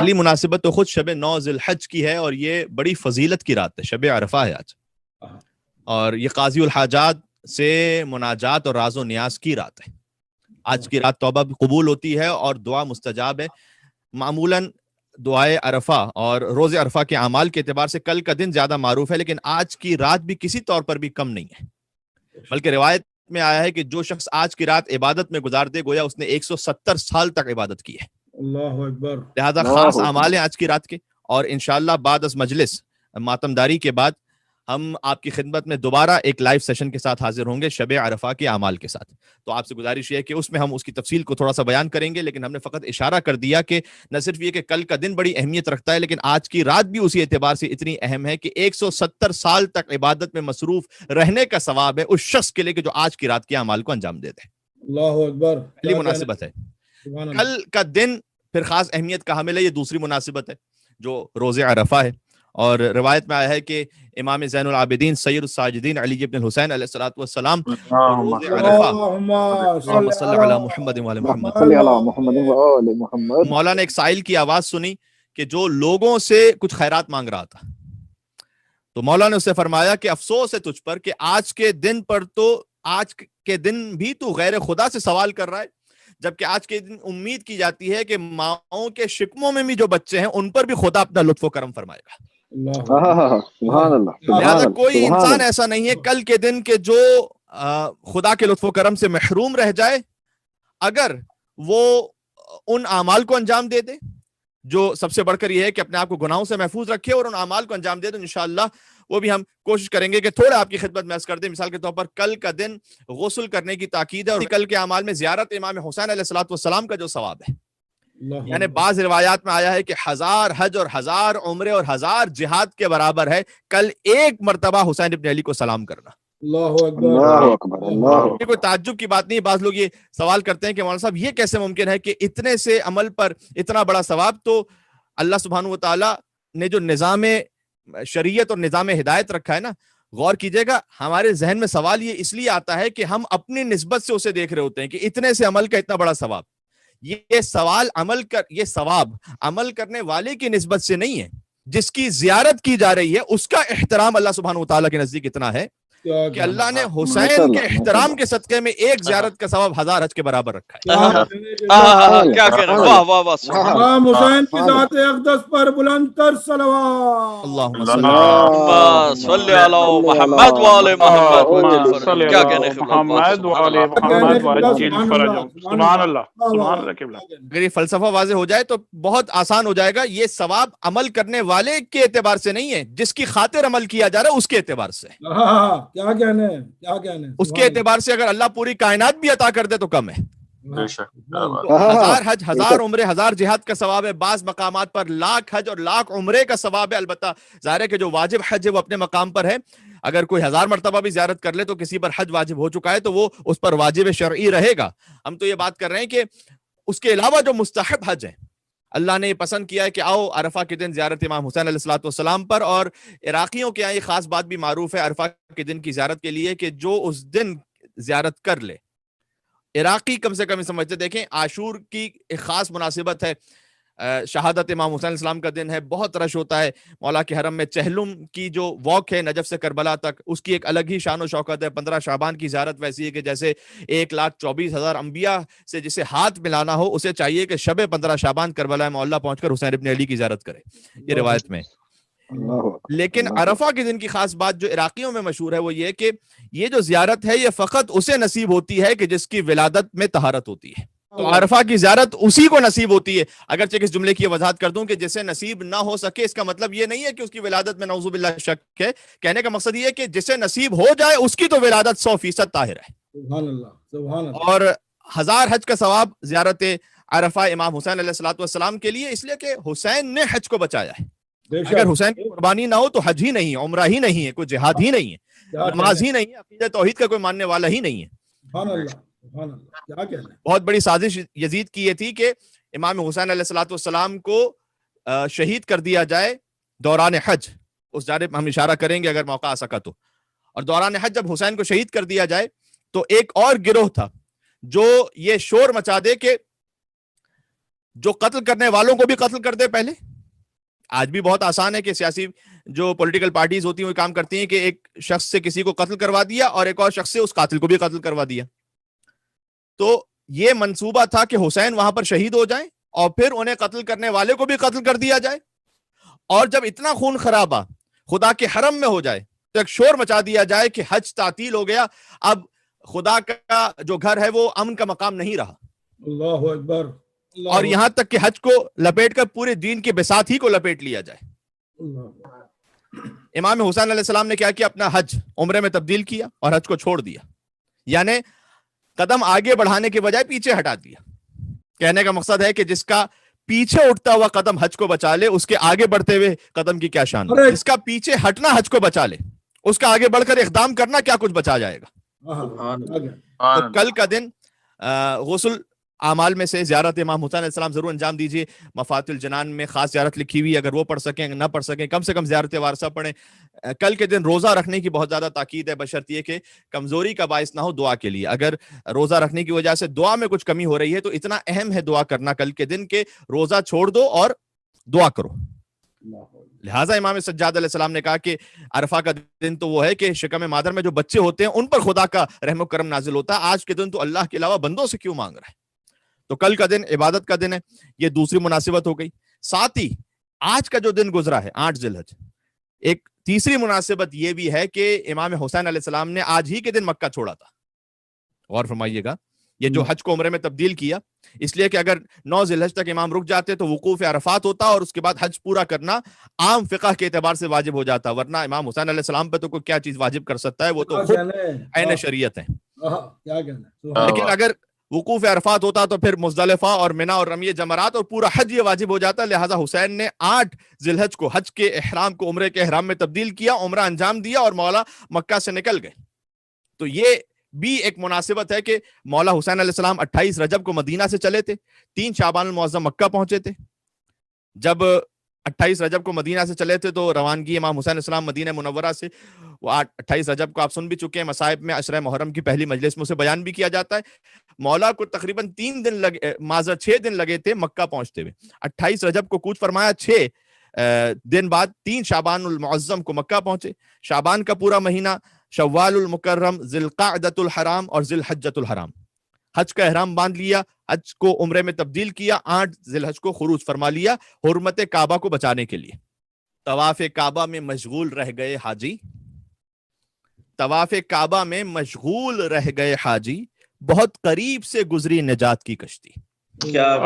پہلی مناسبت تو خود شب 9 ذی الحج کی ہے اور یہ بڑی فضیلت کی رات ہے، شب عرفہ ہے آج، اور یہ قاضی الحاجات سے مناجات اور راز و نیاز کی رات ہے۔ آج کی رات توبہ بھی قبول ہوتی ہے اور دعا مستجاب ہے۔ معمولاً دعائے عرفہ اور روز عرفہ کے اعمال کے اعتبار سے کل کا دن زیادہ معروف ہے، لیکن آج کی رات بھی کسی طور پر بھی کم نہیں ہے، بلکہ روایت میں آیا ہے کہ جو شخص آج کی رات عبادت میں گزار دے گویا اس نے 170 سال تک عبادت کی ہے۔ اللہ اکبر۔ لہذا خاص اعمال ہیں آج کی رات کے، اور انشاءاللہ بعد از مجلس ماتمداری کے بعد ہم آپ کی خدمت میں دوبارہ ایک لائیو سیشن کے ساتھ حاضر ہوں گے شب عرفہ کے اعمال کے ساتھ۔ تو آپ سے گزارش یہ ہے کہ اس میں ہم اس کی تفصیل کو تھوڑا سا بیان کریں گے، لیکن ہم نے فقط اشارہ کر دیا کہ نہ صرف یہ کہ کل کا دن بڑی اہمیت رکھتا ہے، لیکن آج کی رات بھی اسی اعتبار سے اتنی اہم ہے کہ 170 سال تک عبادت میں مصروف رہنے کا ثواب ہے اس شخص کے لیے کہ جو آج کی رات کے اعمال کو انجام دے دے۔ اللہ اکبر، پہلی مناسبت ہے۔ کل کا دن پھر خاص اہمیت کا حامل ہے، یہ دوسری مناسبت ہے جو روز عرفہ ہے، اور روایت میں آیا ہے کہ امام زین العابدین سید الساجدین علی بن الحسین علیہ الصلوۃ والسلام روز عرفہ اللہم صلی علی محمد وعلی محمد، مولا نے ایک سائل کی آواز سنی کہ جو لوگوں سے کچھ خیرات مانگ رہا تھا، تو مولا نے اسے فرمایا کہ افسوس ہے تجھ پر کہ آج کے دن پر تو آج کے دن بھی تو غیر خدا سے سوال کر رہا ہے، جبکہ آج کے دن امید کی جاتی ہے کہ ماؤں کے شکموں میں بھی جو بچے ہیں ان پر بھی خدا اپنا لطف و کرم فرمائے گا۔ سبحان اللہ۔ لہذا کوئی انسان ایسا نہیں ہے کل کے دن کہ جو خدا کے لطف و کرم سے محروم رہ جائے، اگر وہ ان اعمال کو انجام دے دے، جو سب سے بڑھ کر یہ ہے کہ اپنے آپ کو گناہوں سے محفوظ رکھے اور ان اعمال کو انجام دے دے، انشاءاللہ وہ بھی ہم کوشش کریں گے کہ تھوڑا آپ کی خدمت میں عرض کر دیں۔ مثال کے طور پر کل کا دن غسل کرنے کی تاکید ہے، اور کل کے اعمال میں زیارت امام حسین علیہ الصلوۃ والسلام کا جو ثواب ہے، یعنی بعض روایات میں آیا ہے کہ 1000 حج اور 1000 عمرے اور 1000 جہاد کے برابر ہے کل ایک مرتبہ حسین ابن علی کو سلام کرنا۔ اللہ اکبر۔ یہ کوئی تعجب کی بات نہیں۔ بعض لوگ یہ سوال کرتے ہیں کہ مولانا صاحب یہ کیسے ممکن ہے کہ اتنے سے عمل پر اتنا بڑا ثواب؟ تو اللہ سبحانہ و تعالی نے جو نظام شریعت اور نظام ہدایت رکھا ہے نا، غور کیجئے گا، ہمارے ذہن میں سوال یہ اس لیے آتا ہے کہ ہم اپنی نسبت سے اسے دیکھ رہے ہوتے ہیں کہ اتنے سے عمل کا اتنا بڑا ثواب۔ یہ ثواب عمل کرنے والے کی نسبت سے نہیں ہے، جس کی زیارت کی جا رہی ہے اس کا احترام اللہ سبحانہ و تعالیٰ کے نزدیک اتنا ہے کہ اللہ نے حسین کے احترام کے صدقے میں ایک زیارت کا ثواب 1000 حج کے برابر رکھا ہے۔ کیا کہہ رہے ہیں، واہ واہ واہ، امام حسین کی ذات اقدس پر بلند تر صلوات۔ اللہم صلی علی محمد وعلی محمد، کیا کہنے محمد وعلی محمد وعجل فرجہ۔ سبحان اللہ، سبحان اللہ۔ اگر یہ فلسفہ واضح ہو جائے تو بہت آسان ہو جائے گا۔ یہ ثواب عمل کرنے والے کے اعتبار سے نہیں ہے، جس کی خاطر عمل کیا جا رہا ہے اس کے اعتبار سے۔ کیا کہنے ہیں، کیا کہنے ہیں، اس کے اعتبار سے اگر اللہ پوری کائنات بھی عطا کر دے تو کم ہے۔ بے شک۔ 1000 حج، 1000 عمرے، 1000 جہاد کا ثواب ہے، بعض مقامات پر 1,00,000 حج اور 1,00,000 عمرے کا ثواب ہے۔ البتہ ظاہر ہے کہ جو واجب حج ہے وہ اپنے مقام پر ہے، اگر کوئی 1000 مرتبہ بھی زیارت کر لے تو کسی پر حج واجب ہو چکا ہے تو وہ اس پر واجب شرعی رہے گا۔ ہم تو یہ بات کر رہے ہیں کہ اس کے علاوہ جو مستحب حج ہے، اللہ نے یہ پسند کیا ہے کہ آؤ عرفہ کے دن زیارت امام حسین علیہ الصلوۃ والسلام پر، اور عراقیوں کے یہاں یہ خاص بات بھی معروف ہے عرفہ کے دن کی زیارت کے لیے کہ جو اس دن زیارت کر لے، عراقی کم سے کم سمجھتے، دیکھیں عاشور کی ایک خاص مناسبت ہے، شہادت امام حسین علیہ السلام کا دن ہے، بہت رش ہوتا ہے مولا کے حرم میں۔ چہلم کی جو واک ہے نجف سے کربلا تک، اس کی ایک الگ ہی شان و شوکت ہے۔ 15 شعبان کی زیارت ویسی ہے کہ جیسے 1,24,000 انبیاء سے جسے ہاتھ ملانا ہو، اسے چاہیے کہ شب 15 شعبان کربلا معلیٰ پہنچ کر حسین ابن علی کی زیارت کرے، یہ روایت میں۔ لیکن عرفہ کے دن کی خاص بات جو عراقیوں میں مشہور ہے وہ یہ کہ یہ جو زیارت ہے یہ فقط اسے نصیب ہوتی ہے کہ جس کی ولادت میں طہارت ہوتی ہے۔ تو عرفہ کی زیارت اسی کو نصیب ہوتی ہے۔ اگرچہ اس جملے کی وضاحت کر دوں کہ جسے نصیب نہ ہو سکے اس کا مطلب یہ نہیں ہے کہ اس کی ولادت میں نعوذ باللہ شک ہے، کہنے کا مقصد یہ ہے کہ جسے نصیب ہو جائے اس کی تو ولادت 100% طاہر ہے۔ سبحان اللہ، سبحان اللہ۔ اور 1000 حج کا ثواب زیارت عرفہ امام حسین علیہ الصلوۃ والسلام کے لیے، اس لیے کہ حسین نے حج کو بچایا ہے۔ اگر حسین کی قربانی نہ ہو تو حج ہی نہیں ہے، عمرہ ہی نہیں ہے، کوئی جہاد ہی نہیں ہے، نماز ہی نہیں ہے، عقیدہ توحید کا کوئی ماننے والا ہی نہیں ہے۔ سبحان اللہ، سبحان اللہ، کیا کہنا ہے۔ بہت بڑی سازش یزید کی یہ تھی کہ امام حسین علیہ الصلوۃ والسلام کو شہید کر دیا جائے دوران حج، اس جانب ہم اشارہ کریں گے اگر موقع آ سکا تو۔ اور دوران حج جب حسین کو شہید کر دیا جائے تو ایک اور گروہ تھا جو یہ شور مچا دے کہ جو قتل کرنے والوں کو بھی قتل کر دے پہلے. آج بھی بہت آسان ہے کہ سیاسی جو پولیٹیکل پارٹیز ہوتی ہیں وہ کام کرتی ہیں کہ ایک شخص سے کسی کو قتل کروا دیا اور ایک اور شخص سے اس قاتل کو بھی قتل کروا دیا. تو یہ منصوبہ تھا کہ حسین وہاں پر شہید ہو جائیں اور پھر انہیں قتل کرنے والے کو بھی قتل کر دیا جائے, اور جب اتنا خون خرابہ خدا کے حرم میں ہو جائے تو ایک شور مچا دیا جائے کہ حج تعطیل ہو گیا, اب خدا کا جو گھر ہے وہ امن کا مقام نہیں رہا. اللہ اکبر. اور یہاں تک کہ حج کو لپیٹ کر پورے دین کے بساط ہی کو لپیٹ لیا جائے. امام حسین علیہ السلام نے کیا کیا, اپنا حج عمرے میں تبدیل کیا اور حج کو چھوڑ دیا, یعنی قدم آگے بڑھانے کے بجائے پیچھے ہٹا دیا. کہنے کا مقصد ہے کہ جس کا پیچھے اٹھتا ہوا قدم حج کو بچا لے, اس کے آگے بڑھتے ہوئے قدم کی کیا شان. جس کا پیچھے ہٹنا حج کو بچا لے, اس کا آگے بڑھ کر اقدام کرنا کیا کچھ بچا جائے گا. تو کل کا دن غسل اعمال میں سے زیارت امام حسین علیہ السلام ضرور انجام دیجیے. مفاتح الجنان میں خاص زیارت لکھی ہوئی, اگر وہ پڑھ سکیں, نہ پڑھ سکیں کم سے کم زیارت وارثہ پڑھیں. کل کے دن روزہ رکھنے کی بہت زیادہ تاکید ہے, بشرط یہ کہ کمزوری کا باعث نہ ہو دعا کے لیے. اگر روزہ رکھنے کی وجہ سے دعا میں کچھ کمی ہو رہی ہے تو اتنا اہم ہے دعا کرنا کل کے دن کہ روزہ چھوڑ دو اور دعا کرو. لہٰذا امام سجاد علیہ السلام نے کہا کہ عرفہ کا دن تو وہ ہے کہ شکم مادر میں جو بچے ہوتے ہیں ان پر خدا کا رحم و کرم نازل ہوتا ہے. آج کے دن تو اللہ کے علاوہ بندوں سے کیوں مانگ رہا ہے. تو کل کا دن عبادت کا دن ہے, یہ دوسری مناسبت ہو گئی. ساتھ ہی آج کا جو دن گزرا ہے 8 ذی الحج, ایک تیسری مناسبت یہ بھی ہے کہ امام حسین علیہ السلام نے آج ہی کے دن مکہ چھوڑا تھا. غور فرمائیے گا, یہ جو حج کو عمرے میں تبدیل کیا اس لیے کہ اگر 9 ذی الحج تک امام رک جاتے تو وقوف عرفات ہوتا اور اس کے بعد حج پورا کرنا عام فقہ کے اعتبار سے واجب ہو جاتا, ورنہ امام حسین علیہ السلام پہ تو کوئی کیا چیز واجب کر سکتا ہے, وہ تو خود عین شریعت ہے. لیکن اگر وقوف عرفات ہوتا تو پھر مزدلفہ اور منی اور رمی جمرات اور پورا حج یہ واجب ہو جاتا. لہٰذا حسین نے 8 ذی الحج کو حج کے احرام کو عمرے کے احرام میں تبدیل کیا, عمرہ انجام دیا اور مولا مکہ سے نکل گئے. تو یہ بھی ایک مناسبت ہے کہ مولا حسین علیہ السلام 28 رجب کو مدینہ سے چلے تھے, 3 شعبان المعظم مکہ پہنچے تھے. جب 28 رجب کو مدینہ سے چلے تھے تو روانگی امام حسین علیہ السلام مدینہ منورہ سے, وہ 28 رجب کو آپ سن بھی چکے ہیں, مصائب میں عشرہ محرم کی پہلی مجلس میں اسے بیان بھی کیا جاتا ہے. مولا کو تقریباً 3 دن لگے, معذر 6 دن لگے تھے مکہ پہنچتے ہوئے. 28 رجب کو کوچ فرمایا, 6 دن بعد 3 شعبان المعظم کو مکہ پہنچے. شعبان کا پورا مہینہ, شوال المکرم, ذی القعدۃ الحرام اور ذی الحجۃ الحرام, حج کا احرام باندھ لیا, حج کو عمرے میں تبدیل کیا, 8 ذی الحج کو خروج فرما لیا حرمت کعبہ کو بچانے کے لیے. طواف کعبہ میں مشغول رہ گئے حاجی, طواف کعبہ میں مشغول رہ گئے حاجی, بہت قریب سے گزری نجات کی کشتی. کیا